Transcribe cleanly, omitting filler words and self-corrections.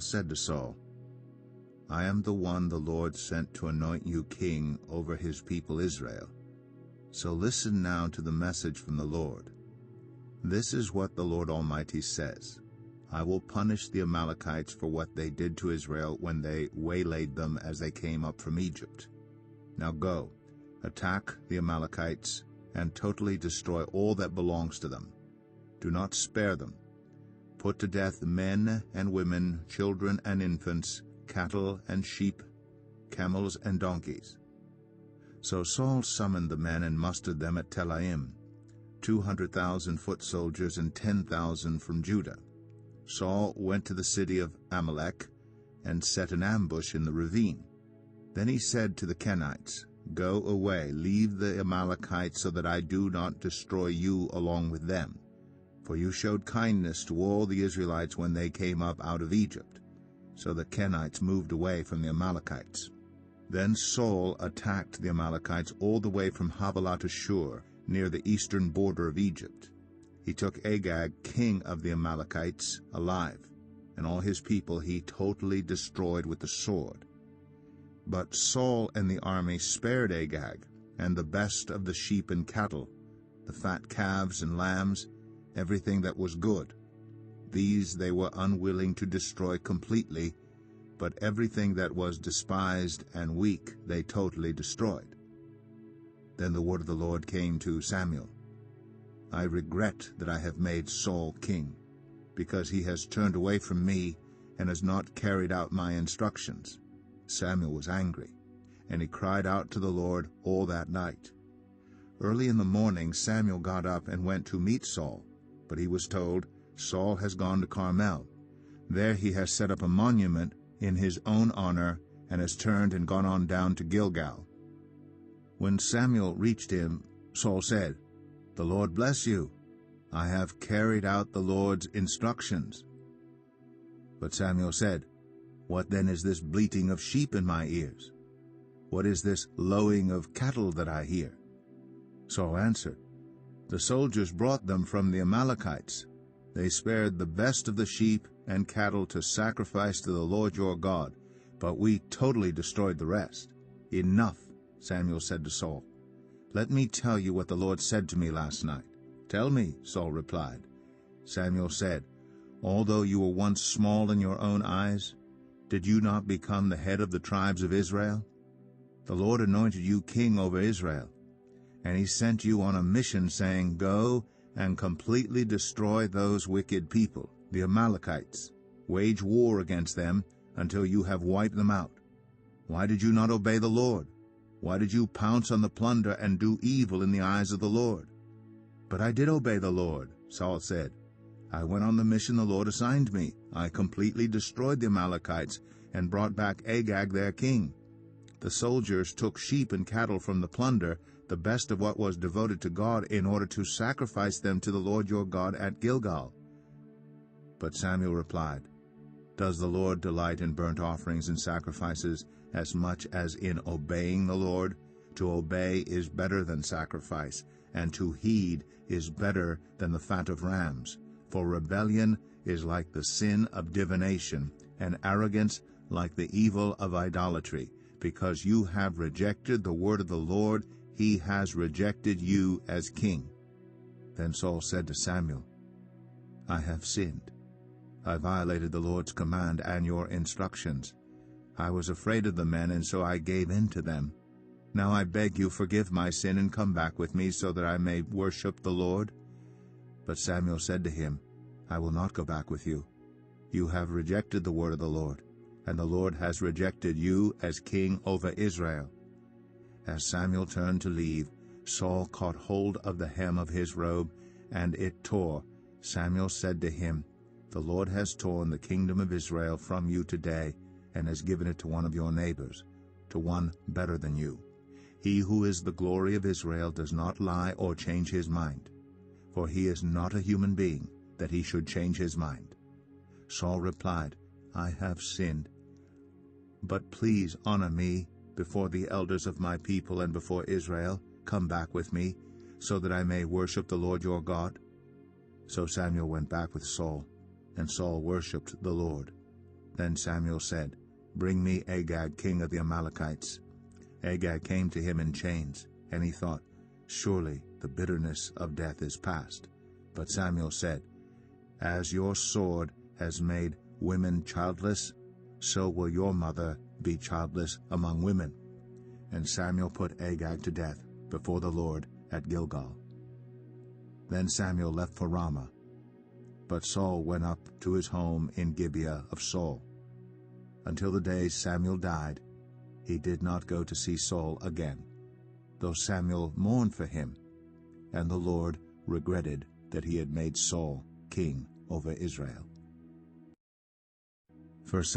said to Saul, I am the one the Lord sent to anoint you king over his people Israel. So listen now to the message from the Lord. This is what the Lord Almighty says. I will punish the Amalekites for what they did to Israel when they waylaid them as they came up from Egypt. Now go, attack the Amalekites, and totally destroy all that belongs to them. Do not spare them. Put to death men and women, children and infants, cattle and sheep, camels and donkeys. So Saul summoned the men and mustered them at Telaim, 200,000 foot soldiers and 10,000 from Judah. Saul went to the city of Amalek and set an ambush in the ravine. Then he said to the Kenites, Go away, leave the Amalekites, so that I do not destroy you along with them. For you showed kindness to all the Israelites when they came up out of Egypt. So the Kenites moved away from the Amalekites. Then Saul attacked the Amalekites all the way from Havilah to Shur, near the eastern border of Egypt. He took Agag, king of the Amalekites, alive, and all his people he totally destroyed with the sword. But Saul and the army spared Agag, and the best of the sheep and cattle, the fat calves and lambs, everything that was good. These they were unwilling to destroy completely, but everything that was despised and weak they totally destroyed. Then the word of the Lord came to Samuel. I regret that I have made Saul king, because he has turned away from me and has not carried out my instructions. Samuel was angry, and he cried out to the Lord all that night. Early in the morning Samuel got up and went to meet Saul, but he was told, Saul has gone to Carmel. There he has set up a monument in his own honor and has turned and gone on down to Gilgal. When Samuel reached him, Saul said, The Lord bless you. I have carried out the Lord's instructions. But Samuel said, What then is this bleating of sheep in my ears? What is this lowing of cattle that I hear? Saul answered, The soldiers brought them from the Amalekites. They spared the best of the sheep and cattle to sacrifice to the Lord your God, but we totally destroyed the rest. Enough, Samuel said to Saul. Let me tell you what the Lord said to me last night. Tell me, Saul replied. Samuel said, Although you were once small in your own eyes, did you not become the head of the tribes of Israel? The Lord anointed you king over Israel, and he sent you on a mission, saying, Go and completely destroy those wicked people, the Amalekites. Wage war against them until you have wiped them out. Why did you not obey the Lord? Why did you pounce on the plunder and do evil in the eyes of the Lord? But I did obey the Lord, Saul said. I went on the mission the Lord assigned me. I completely destroyed the Amalekites and brought back Agag their king. The soldiers took sheep and cattle from the plunder, the best of what was devoted to God, in order to sacrifice them to the Lord your God at Gilgal. But Samuel replied, Does the Lord delight in burnt offerings and sacrifices as much as in obeying the Lord? To obey is better than sacrifice, and to heed is better than the fat of rams. For rebellion is like the sin of divination, and arrogance like the evil of idolatry. Because you have rejected the word of the Lord, he has rejected you as king. Then Saul said to Samuel, I have sinned. I violated the Lord's command and your instructions. I was afraid of the men, and so I gave in to them. Now I beg you, forgive my sin and come back with me so that I may worship the Lord. But Samuel said to him, I will not go back with you. You have rejected the word of the Lord, and the Lord has rejected you as king over Israel. As Samuel turned to leave, Saul caught hold of the hem of his robe, and it tore. Samuel said to him, The Lord has torn the kingdom of Israel from you today, and has given it to one of your neighbors, to one better than you. He who is the glory of Israel does not lie or change his mind, for he is not a human being, that he should change his mind. Saul replied, I have sinned. But please honor me before the elders of my people and before Israel. Come back with me, so that I may worship the Lord your God. So Samuel went back with Saul, and Saul worshipped the Lord. Then Samuel said, Bring me Agag, king of the Amalekites. Agag came to him in chains, and he thought, Surely the bitterness of death is past. But Samuel said, As your sword has made women childless, so will your mother be childless among women. And Samuel put Agag to death before the Lord at Gilgal. Then Samuel left for Ramah, but Saul went up to his home in Gibeah of Saul. Until the day Samuel died, he did not go to see Saul again, though Samuel mourned for him, and the Lord regretted that he had made Saul king over Israel. 1